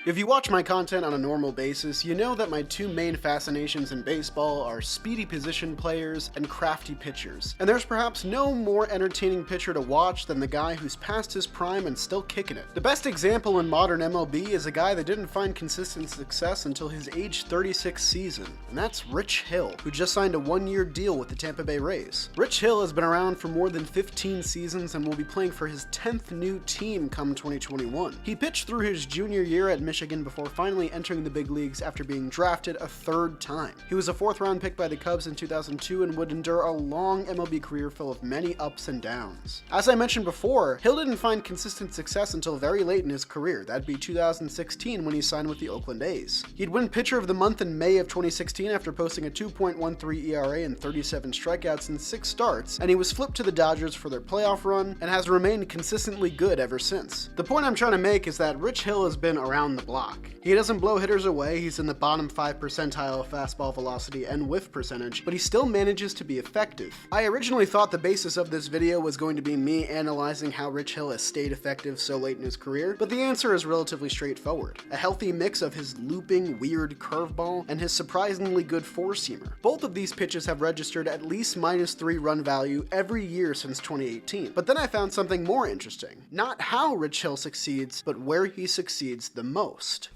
If you watch my content on a normal basis, you know that my two main fascinations in baseball are speedy position players and crafty pitchers. And there's perhaps no more entertaining pitcher to watch than the guy who's past his prime and still kicking it. The best example in modern MLB is a guy that didn't find consistent success until his age 36 season, and that's Rich Hill, who just signed a one-year deal with the Tampa Bay Rays. Rich Hill has been around for more than 15 seasons and will be playing for his 10th new team come 2021. He pitched through his junior year at Michigan before finally entering the big leagues after being drafted a third time. He was a fourth-round pick by the Cubs in 2002 and would endure a long MLB career full of many ups and downs. As I mentioned before, Hill didn't find consistent success until very late in his career. That'd be 2016 when he signed with the Oakland A's. He'd win Pitcher of the Month in May of 2016 after posting a 2.13 ERA and 37 strikeouts in 6 starts, and he was flipped to the Dodgers for their playoff run and has remained consistently good ever since. The point I'm trying to make is that Rich Hill has been around the block. He doesn't blow hitters away, he's in the bottom 5 percentile of fastball velocity and whiff percentage, but he still manages to be effective. I originally thought the basis of this video was going to be me analyzing how Rich Hill has stayed effective so late in his career, but the answer is relatively straightforward. A healthy mix of his looping, weird curveball and his surprisingly good four-seamer. Both of these pitches have registered at least -3 run value every year since 2018. But then I found something more interesting. Not how Rich Hill succeeds, but where he succeeds the most.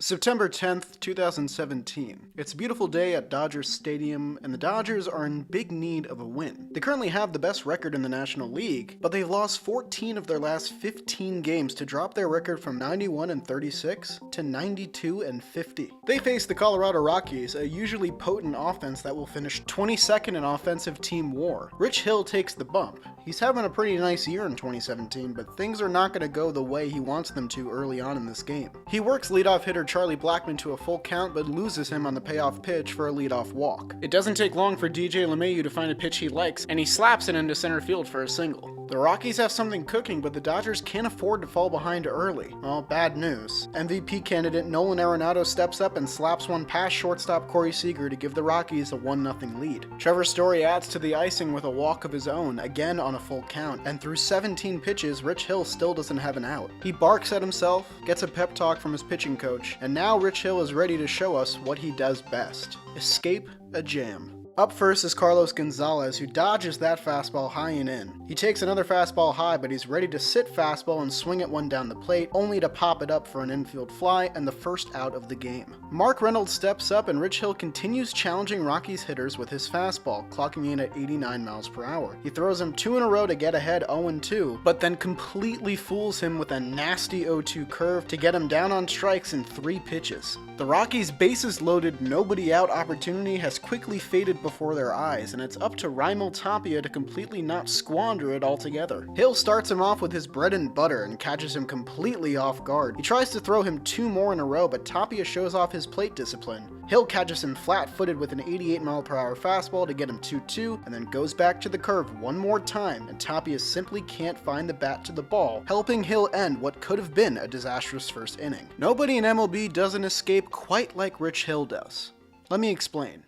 September 10th, 2017. It's a beautiful day at Dodgers Stadium, and the Dodgers are in big need of a win. They currently have the best record in the National League, but they've lost 14 of their last 15 games to drop their record from 91-36 to 92-50. They face the Colorado Rockies, a usually potent offense that will finish 22nd in offensive team WAR. Rich Hill takes the bump. He's having a pretty nice year in 2017, but things are not going to go the way he wants them to early on in this game. He works leadoff hitter Charlie Blackmon to a full count, but loses him on the payoff pitch for a leadoff walk. It doesn't take long for DJ LeMahieu to find a pitch he likes, and he slaps it into center field for a single. The Rockies have something cooking, but the Dodgers can't afford to fall behind early. Well, bad news. MVP candidate Nolan Arenado steps up and slaps one past shortstop Corey Seager to give the Rockies a 1-0 lead. Trevor Story adds to the icing with a walk of his own, again on a full count, and through 17 pitches, Rich Hill still doesn't have an out. He barks at himself, gets a pep talk from his pitching coach, and now Rich Hill is ready to show us what he does best: escape a jam. Up first is Carlos Gonzalez, who dodges that fastball high and in. He takes another fastball high, but he's ready to sit fastball and swing at one down the plate, only to pop it up for an infield fly and the first out of the game. Mark Reynolds steps up and Rich Hill continues challenging Rockies hitters with his fastball, clocking in at 89 miles per hour. He throws him 2 in a row to get ahead 0-2, but then completely fools him with a nasty 0-2 curve to get him down on strikes in 3 pitches. The Rockies' bases loaded, nobody out opportunity has quickly faded before their eyes, and it's up to Raimel Tapia to completely not squander it altogether. Hill starts him off with his bread and butter and catches him completely off guard. He tries to throw him 2 more in a row, but Tapia shows off his plate discipline. Hill catches him flat-footed with an 88-mile-per-hour fastball to get him 2-2, and then goes back to the curve one more time, and Tapia simply can't find the bat to the ball, helping Hill end what could have been a disastrous first inning. Nobody in MLB doesn't escape quite like Rich Hill does. Let me explain.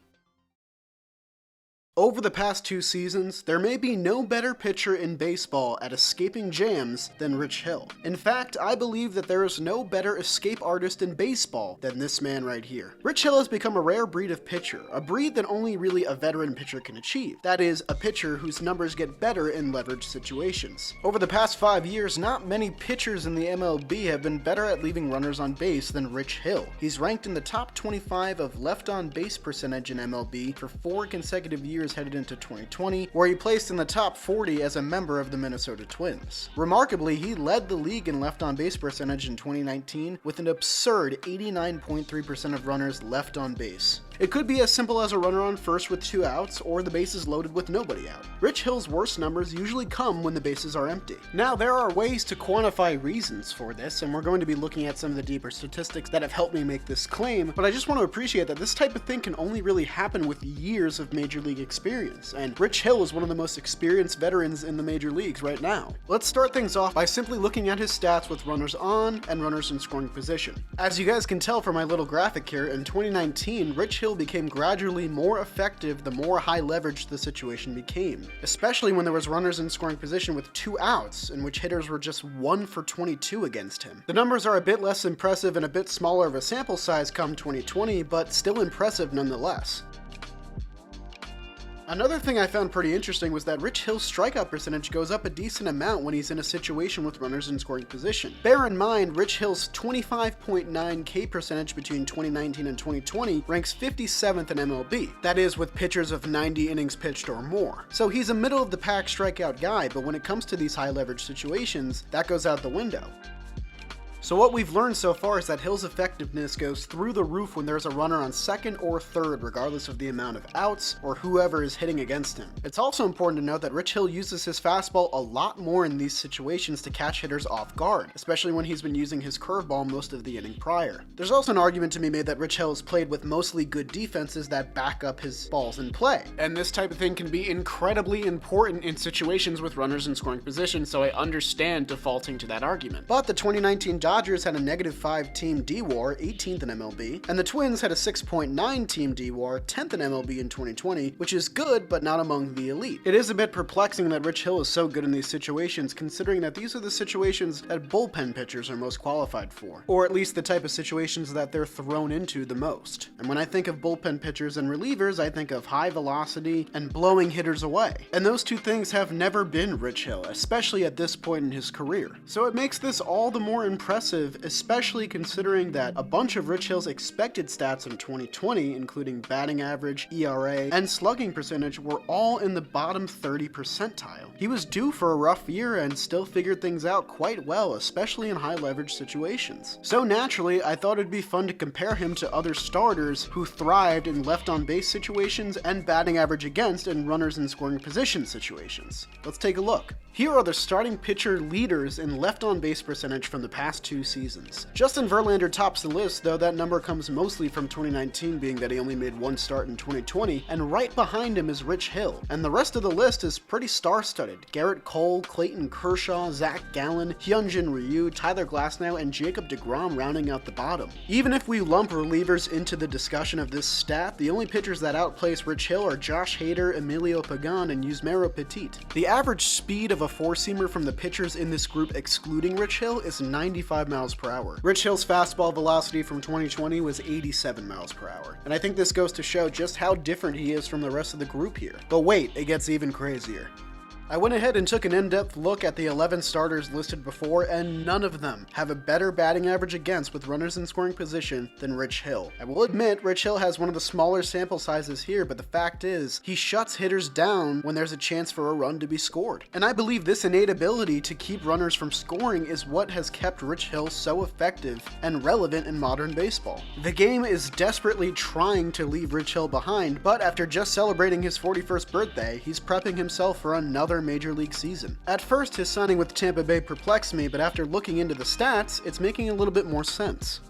Over the past 2 seasons, there may be no better pitcher in baseball at escaping jams than Rich Hill. In fact, I believe that there is no better escape artist in baseball than this man right here. Rich Hill has become a rare breed of pitcher, a breed that only really a veteran pitcher can achieve. That is, a pitcher whose numbers get better in leverage situations. Over the past 5 years, not many pitchers in the MLB have been better at leaving runners on base than Rich Hill. He's ranked in the top 25 of left on base percentage in MLB for 4 consecutive years headed into 2020, where he placed in the top 40 as a member of the Minnesota Twins. Remarkably, he led the league in left on base percentage in 2019 with an absurd 89.3% of runners left on base. It could be as simple as a runner on first with 2 outs, or the bases loaded with nobody out. Rich Hill's worst numbers usually come when the bases are empty. Now, there are ways to quantify reasons for this, and we're going to be looking at some of the deeper statistics that have helped me make this claim, but I just want to appreciate that this type of thing can only really happen with years of major league experience, and Rich Hill is one of the most experienced veterans in the major leagues right now. Let's start things off by simply looking at his stats with runners on and runners in scoring position. As you guys can tell from my little graphic here, in 2019, Rich Hill Hill became gradually more effective the more high leveraged the situation became, especially when there was runners in scoring position with 2 outs, in which hitters were just 1 for 22 against him. The numbers are a bit less impressive and a bit smaller of a sample size come 2020, but still impressive nonetheless. Another thing I found pretty interesting was that Rich Hill's strikeout percentage goes up a decent amount when he's in a situation with runners in scoring position. Bear in mind, Rich Hill's 25.9 K percentage between 2019 and 2020 ranks 57th in MLB. That is, with pitchers of 90 innings pitched or more. So he's a middle-of-the-pack strikeout guy, but when it comes to these high-leverage situations, that goes out the window. So what we've learned so far is that Hill's effectiveness goes through the roof when there's a runner on second or third, regardless of the amount of outs or whoever is hitting against him. It's also important to note that Rich Hill uses his fastball a lot more in these situations to catch hitters off guard, especially when he's been using his curveball most of the inning prior. There's also an argument to be made that Rich Hill has played with mostly good defenses that back up his balls in play. And this type of thing can be incredibly important in situations with runners in scoring position, so I understand defaulting to that argument. But the 2019 Dodgers had a -5 team D-WAR, 18th in MLB, and the Twins had a 6.9 team D-WAR, 10th in MLB in 2020, which is good, but not among the elite. It is a bit perplexing that Rich Hill is so good in these situations, considering that these are the situations that bullpen pitchers are most qualified for, or at least the type of situations that they're thrown into the most. And when I think of bullpen pitchers and relievers, I think of high velocity and blowing hitters away. And those two things have never been Rich Hill, especially at this point in his career. So it makes this all the more impressive, especially considering that a bunch of Rich Hill's expected stats in 2020, including batting average, ERA, and slugging percentage, were all in the bottom 30 percentile. He was due for a rough year and still figured things out quite well, especially in high leverage situations. So naturally, I thought it'd be fun to compare him to other starters who thrived in left on base situations and batting average against in runners in scoring position situations. Let's take a look. Here are the starting pitcher leaders in left on base percentage from the past 2 seasons. Justin Verlander tops the list, though that number comes mostly from 2019, being that he only made 1 start in 2020, and right behind him is Rich Hill. And the rest of the list is pretty star-studded. Garrett Cole, Clayton Kershaw, Zach Gallen, Hyunjin Ryu, Tyler Glasnow, and Jacob deGrom rounding out the bottom. Even if we lump relievers into the discussion of this stat, the only pitchers that outplace Rich Hill are Josh Hader, Emilio Pagan, and Yusmeiro Petit. The average speed of a 4-seamer from the pitchers in this group excluding Rich Hill is 95 miles per hour. Rich Hill's fastball velocity from 2020 was 87 miles per hour. And I think this goes to show just how different he is from the rest of the group here. But wait, it gets even crazier. I went ahead and took an in-depth look at the 11 starters listed before, and none of them have a better batting average against with runners in scoring position than Rich Hill. I will admit, Rich Hill has one of the smaller sample sizes here, but the fact is, he shuts hitters down when there's a chance for a run to be scored. And I believe this innate ability to keep runners from scoring is what has kept Rich Hill so effective and relevant in modern baseball. The game is desperately trying to leave Rich Hill behind, but after just celebrating his 41st birthday, he's prepping himself for another major league season. At first, his signing with Tampa Bay perplexed me, but after looking into the stats, it's making a little bit more sense.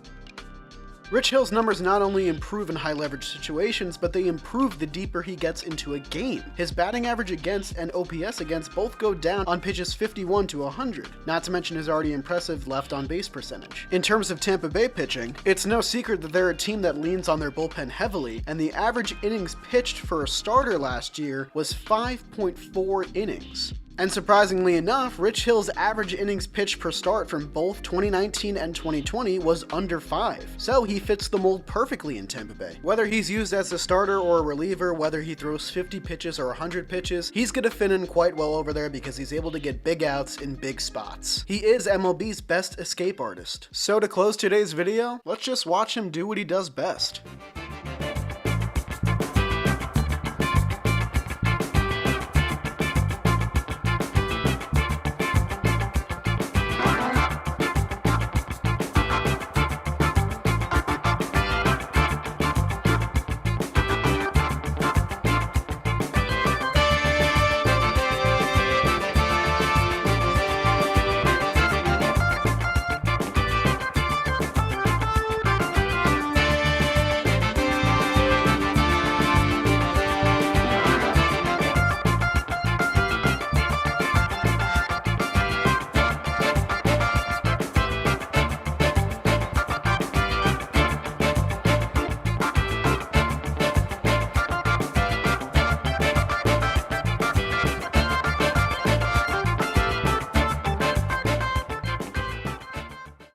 Rich Hill's numbers not only improve in high leverage situations, but they improve the deeper he gets into a game. His batting average against and OPS against both go down on pitches 51 to 100, not to mention his already impressive left on base percentage. In terms of Tampa Bay pitching, it's no secret that they're a team that leans on their bullpen heavily, and the average innings pitched for a starter last year was 5.4 innings. And surprisingly enough, Rich Hill's average innings pitched per start from both 2019 and 2020 was under 5. So he fits the mold perfectly in Tampa Bay. Whether he's used as a starter or a reliever, whether he throws 50 pitches or 100 pitches, he's gonna fit in quite well over there because he's able to get big outs in big spots. He is MLB's best escape artist. So to close today's video, let's just watch him do what he does best.